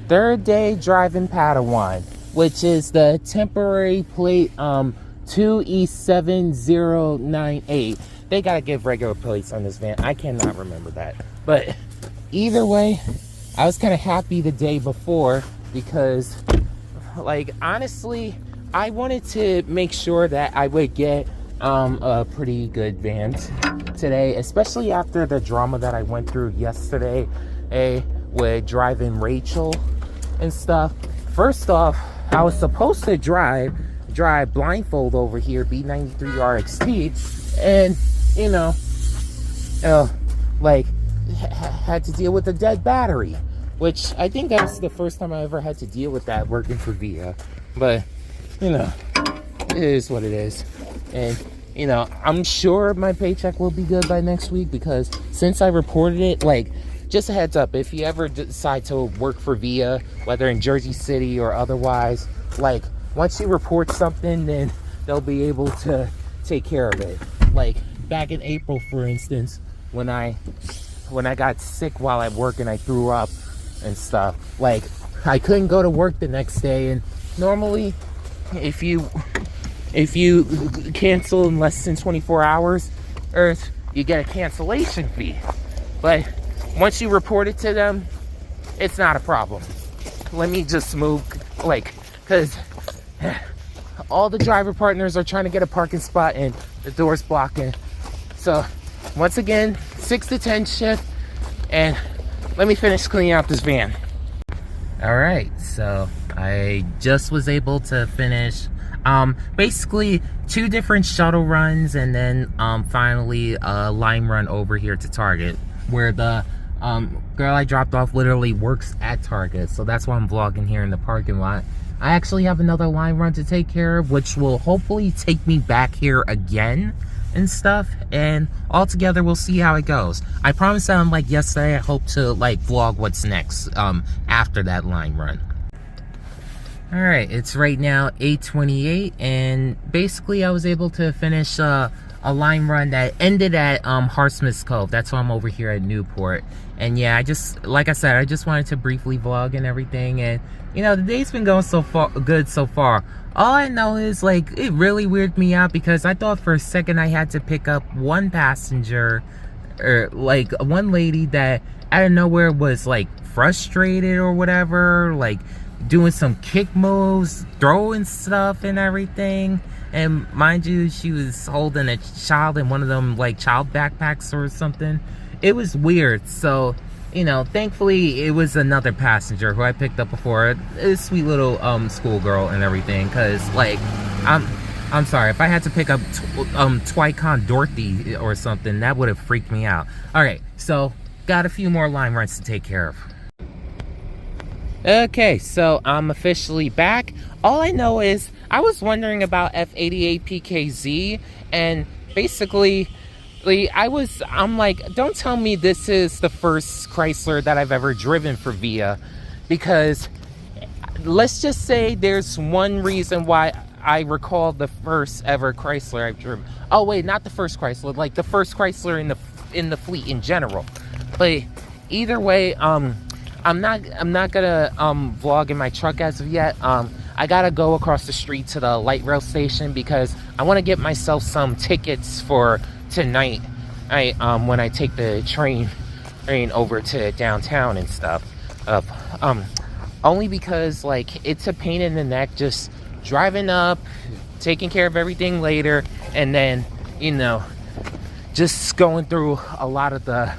third day driving Padawan, which is the temporary plate 2E7098. They gotta give regular plates on this van. I cannot remember that. But either way, I was kind of happy the day before because, like, honestly, I wanted to make sure that I would get a pretty good van today, especially after the drama that I went through yesterday with driving Rachel and stuff. First off, I was supposed to drive blindfold over here, B93 RXT, and you know, like, had to deal with a dead battery, which I think that was the first time I ever had to deal with that working for Via. But you know, it is what it is. And you know, I'm sure my paycheck will be good by next week, because since I reported it, like, just a heads up, if you ever decide to work for Via, whether in Jersey City or otherwise, like, once you report something, then they'll be able to take care of it. Like back in April, for instance, when I got sick while at work and I threw up and stuff, like, I couldn't go to work the next day. And normally, if you cancel in less than 24 hours, you get a cancellation fee. But once you report it to them, it's not a problem. Let me just move, like, because all the driver partners are trying to get a parking spot and the door's blocking. So once again, 6 to 10 shift, and let me finish cleaning out this van. All right, so I just was able to finish basically 2 different shuttle runs, and then finally a line run over here to Target, where the girl I dropped off literally works at Target. So that's why I'm vlogging here in the parking lot. I actually have another line run to take care of, which will hopefully take me back here again and stuff, and all together we'll see how it goes. I promised them, like yesterday, I hope to like vlog what's next after that line run. All right, it's right now 8:28, and basically I was able to finish a line run that ended at Hartsmith's Cove. That's why I'm over here at Newport. And yeah, I just, like I said, I just wanted to briefly vlog and everything. And you know, the day's been going so far good so far. All I know is, like, it really weirded me out because I thought for a second I had to pick up one passenger, or like one lady that out of nowhere was like frustrated or whatever, like doing some kick moves, throwing stuff and everything. And mind you, she was holding a child in one of them like child backpacks or something. It was weird. So, you know, thankfully it was another passenger who I picked up before, a sweet little schoolgirl and everything. Because, like, I'm sorry, if I had to pick up Taekwon-Dorthy or something, that would have freaked me out. All right, so got a few more line runs to take care of. Okay, so I'm officially back. All I know is I was wondering about F88PKZ, and basically I'm like, don't tell me this is the first Chrysler that I've ever driven for Via, because let's just say there's one reason why I recall the first ever Chrysler I've driven. Oh wait, not the first Chrysler, like the first Chrysler in the fleet in general. But either way, I'm not gonna vlog in my truck as of yet. I gotta go across the street to the light rail station because I want to get myself some tickets for tonight. When I take the train over to downtown and stuff. Only because, like, it's a pain in the neck just driving up, taking care of everything later, and then, you know, just going through a lot of the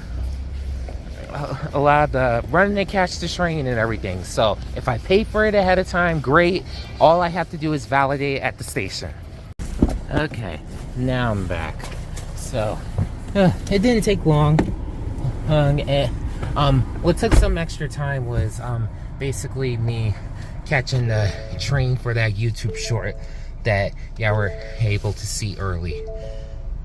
running to catch the train and everything. So if I pay for it ahead of time, great. All I have to do is validate at the station. Okay, now I'm back. So it didn't take long. What took some extra time was basically me catching the train for that YouTube short that y'all were able to see early.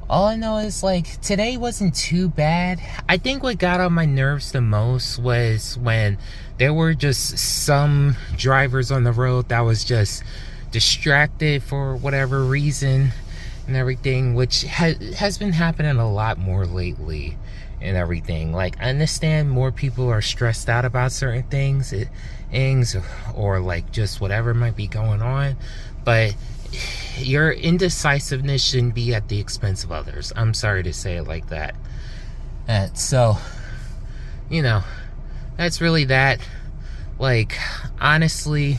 All I know is, like, today wasn't too bad. I think what got on my nerves the most was when there were just some drivers on the road that was just distracted for whatever reason and everything, which has been happening a lot more lately. and everything. Like, I understand more people are stressed out about certain things, or like just whatever might be going on, but your indecisiveness shouldn't be at the expense of others. I'm sorry to say it like that. So, you know, that's really that. Like, honestly,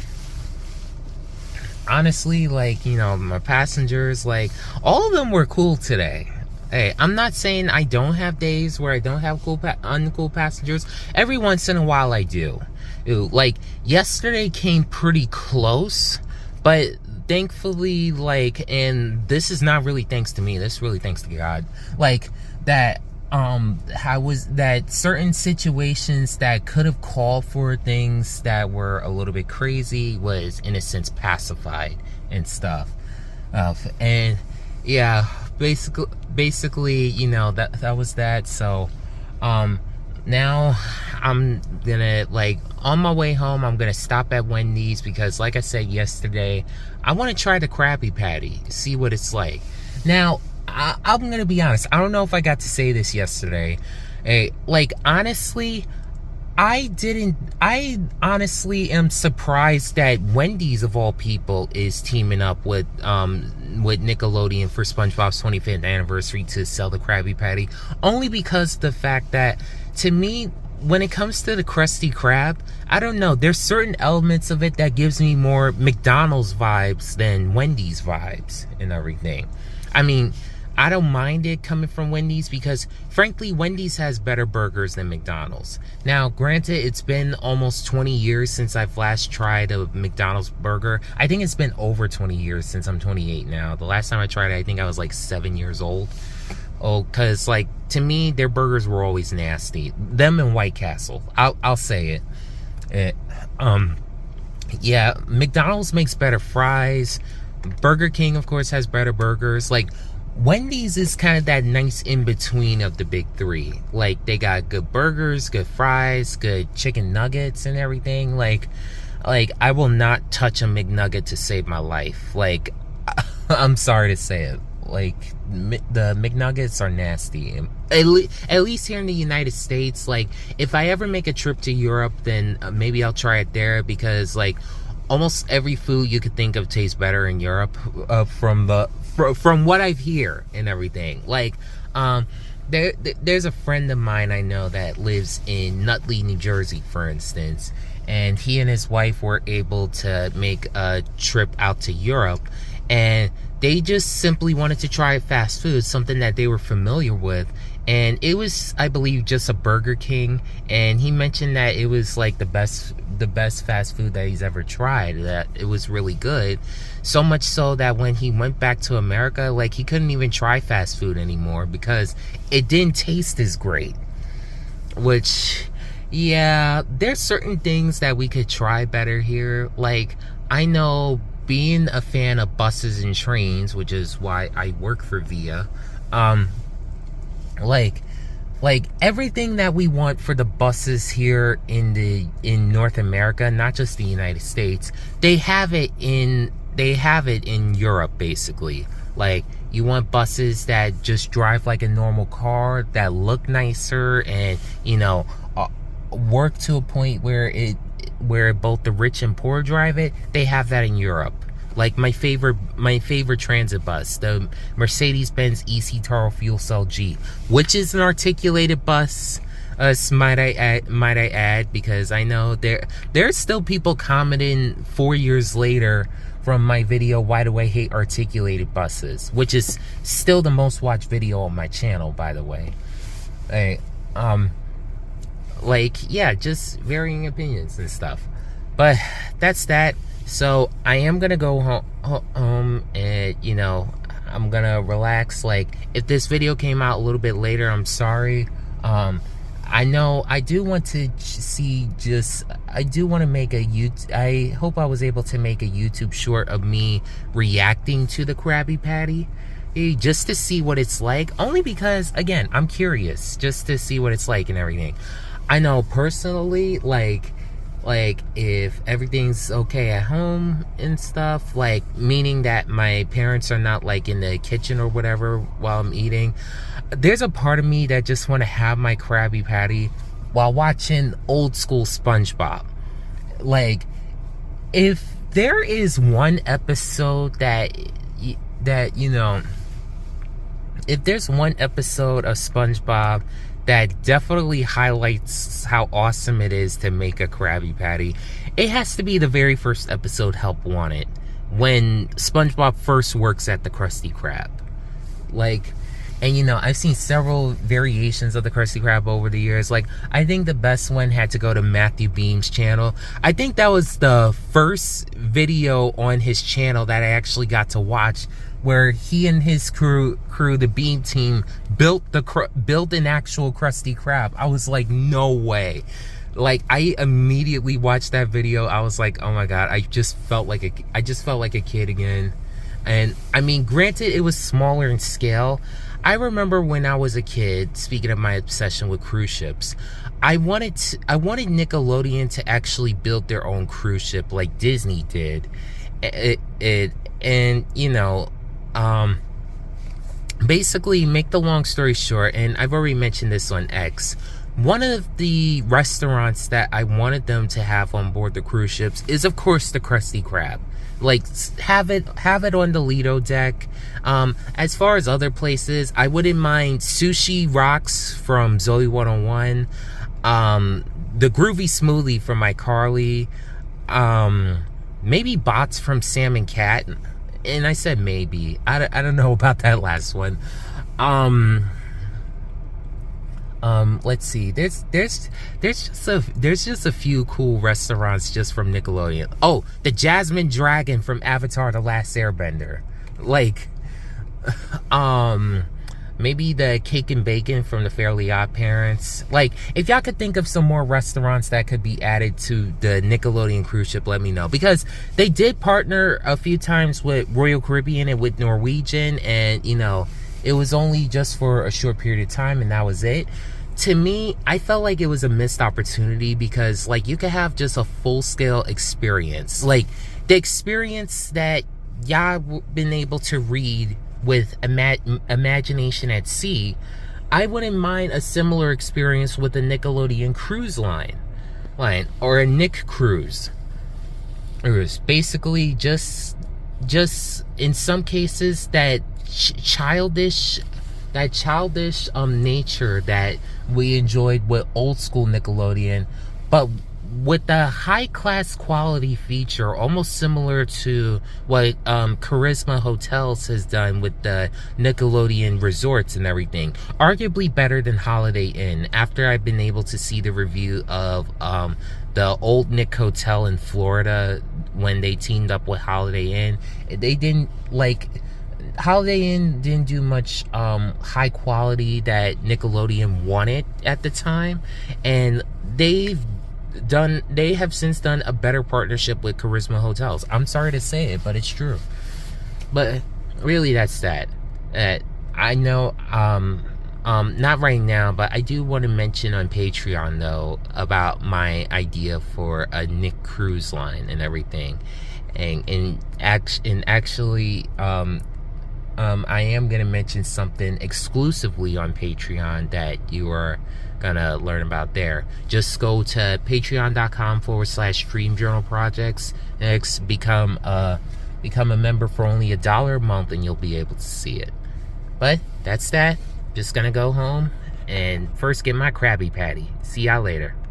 like, you know, my passengers, like, all of them were cool today. Hey, I'm not saying I don't have days where I don't have uncool passengers. Every once in a while I do. Like, yesterday came pretty close, but thankfully, like, and this is not really thanks to me, this is really thanks to God, like, that, that certain situations that could have called for things that were a little bit crazy was, in a sense, pacified and stuff. And, yeah, basically, you know, that was that. So, now I'm gonna, like, on my way home, I'm gonna stop at Wendy's because, like I said yesterday, I want to try the Krabby Patty, see what it's like. Now, I'm gonna be honest, I don't know if I got to say this yesterday. Hey, like, honestly, I honestly am surprised that Wendy's, of all people, is teaming up with Nickelodeon for SpongeBob's 25th anniversary to sell the Krabby Patty. Only because the fact that, to me, when it comes to the Krusty Krab, I don't know, there's certain elements of it that gives me more McDonald's vibes than Wendy's vibes and everything. I mean, I don't mind it coming from Wendy's because, frankly, Wendy's has better burgers than McDonald's. Now, granted, it's been almost 20 years since I've last tried a McDonald's burger. I think it's been over 20 years since I'm 28 now. The last time I tried it, I think I was like 7 years old. Oh, because, like, to me, their burgers were always nasty. Them and White Castle. I'll say it. Yeah, McDonald's makes better fries. Burger King, of course, has better burgers. Like, Wendy's is kind of that nice in-between of the big three. Like, they got good burgers, good fries, good chicken nuggets and everything. Like I will not touch a McNugget to save my life. Like, I'm sorry to say it. Like, the McNuggets are nasty. At least here in the United States. Like, if I ever make a trip to Europe, then maybe I'll try it there, because, like, almost every food you could think of tastes better in Europe, from what I've heard and everything. Like, there's a friend of mine I know that lives in Nutley, New Jersey, for instance, and he and his wife were able to make a trip out to Europe, and they just simply wanted to try fast food, something that they were familiar with. And it was, I believe, just a Burger King. And he mentioned that it was like the best fast food that he's ever tried. That it was really good. So much so that when he went back to America, like, he couldn't even try fast food anymore because it didn't taste as great. Which, yeah, there's certain things that we could try better here. Like, I know, being a fan of buses and trains, which is why I work for VIA, like everything that we want for the buses here in North America, not just the United States, they have it in Europe, basically. Like, you want buses that just drive like a normal car, that look nicer, and, you know, work to a point where both the rich and poor drive it. They have that in Europe. Like, my favorite transit bus, the Mercedes-Benz eCitaro Fuel Cell G, which is an articulated bus, might I add, because I know there's still people commenting 4 years later from my video, Why Do I Hate Articulated Buses, which is still the most watched video on my channel, by the way. Like, yeah, just varying opinions and stuff. But that's that. So I am gonna go home and, you know, I'm gonna relax. Like, if this video came out a little bit later, I'm sorry. I know I do want to make a YouTube. I hope I was able to make a YouTube short of me reacting to the Krabby Patty, just to see what it's like. Only because, again, I'm curious, just to see what it's like and everything. I know personally, like like if everything's okay at home and stuff, like meaning that my parents are not like in the kitchen or whatever while I'm eating, there's a part of me that just want to have my Krabby Patty while watching old school SpongeBob. Like, if there is one episode that you know, if there's one episode of SpongeBob that definitely highlights how awesome it is to make a Krabby Patty, it has to be the very first episode, Help Wanted, when SpongeBob first works at the Krusty Krab. Like, and you know, I've seen several variations of the Krusty Krab over the years. Like, I think the best one had to go to Matthew Beam's channel. I think that was the first video on his channel that I actually got to watch, where he and his crew, the Beam team, built an actual Krusty Krab. I was like, no way. Like, I immediately watched that video. I was like, oh my god, I just felt like a kid again. And I mean, granted, it was smaller in scale. I remember when I was a kid, speaking of my obsession with cruise ships, I wanted Nickelodeon to actually build their own cruise ship like Disney did. And you know, basically, make the long story short, and I've already mentioned this on X, one of the restaurants that I wanted them to have on board the cruise ships is, of course, the Krusty Krab. Like, have it on the Lido deck. As far as other places, I wouldn't mind Sushi Rocks from Zoe 101, the Groovy Smoothie from iCarly, maybe Bots from Sam and Cat. And I said maybe. I don't know about that last one. Let's see. There's just a few cool restaurants just from Nickelodeon. Oh, the Jasmine Dragon from Avatar: The Last Airbender. Like, maybe the Cake and Bacon from the Fairly Odd Parents. Like, if y'all could think of some more restaurants that could be added to the Nickelodeon cruise ship, let me know. Because they did partner a few times with Royal Caribbean and with Norwegian, and, you know, it was only just for a short period of time, and that was it. To me, I felt like it was a missed opportunity, because, like, you could have just a full-scale experience. Like, the experience that y'all been able to read with Imagination at Sea, I wouldn't mind a similar experience with a Nickelodeon cruise line, or a Nick cruise. It was basically just in some cases that childish nature that we enjoyed with old school Nickelodeon, but with the high class quality feature, almost similar to what Charisma Hotels has done with the Nickelodeon resorts and everything. Arguably better than Holiday Inn, after I've been able to see the review of the old Nick Hotel in Florida when they teamed up with Holiday Inn. They didn't, like, Holiday Inn didn't do much high quality that Nickelodeon wanted at the time, and they have since done a better partnership with Charisma Hotels. I'm sorry to say it, but it's true. But really, that's that. I know, not right now, but I do want to mention on Patreon, though, about my idea for a Nick cruise line and everything, and actually, I am going to mention something exclusively on Patreon that you are going to learn about there. Just go to patreon.com/Dream Journal Projects. Next, become a member for only $1 a month, and you'll be able to see it. But that's that. Just going to go home and first get my Krabby Patty. See y'all later.